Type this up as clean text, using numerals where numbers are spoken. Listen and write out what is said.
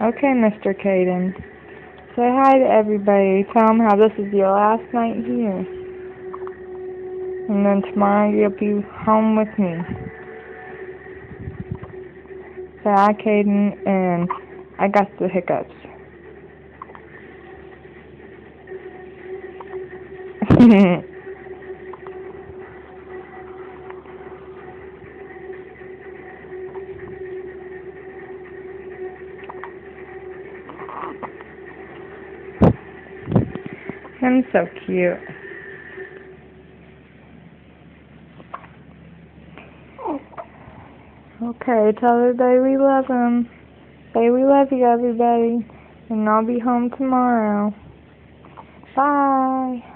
Okay, Mr. Caden. Say hi to everybody. Tell them how this is your last night here. And then tomorrow you'll be home with me. Say hi, Caden, and I got the hiccups. I'm so cute. Okay, tell everybody we love them. Say we love you, everybody. And I'll be home tomorrow. Bye.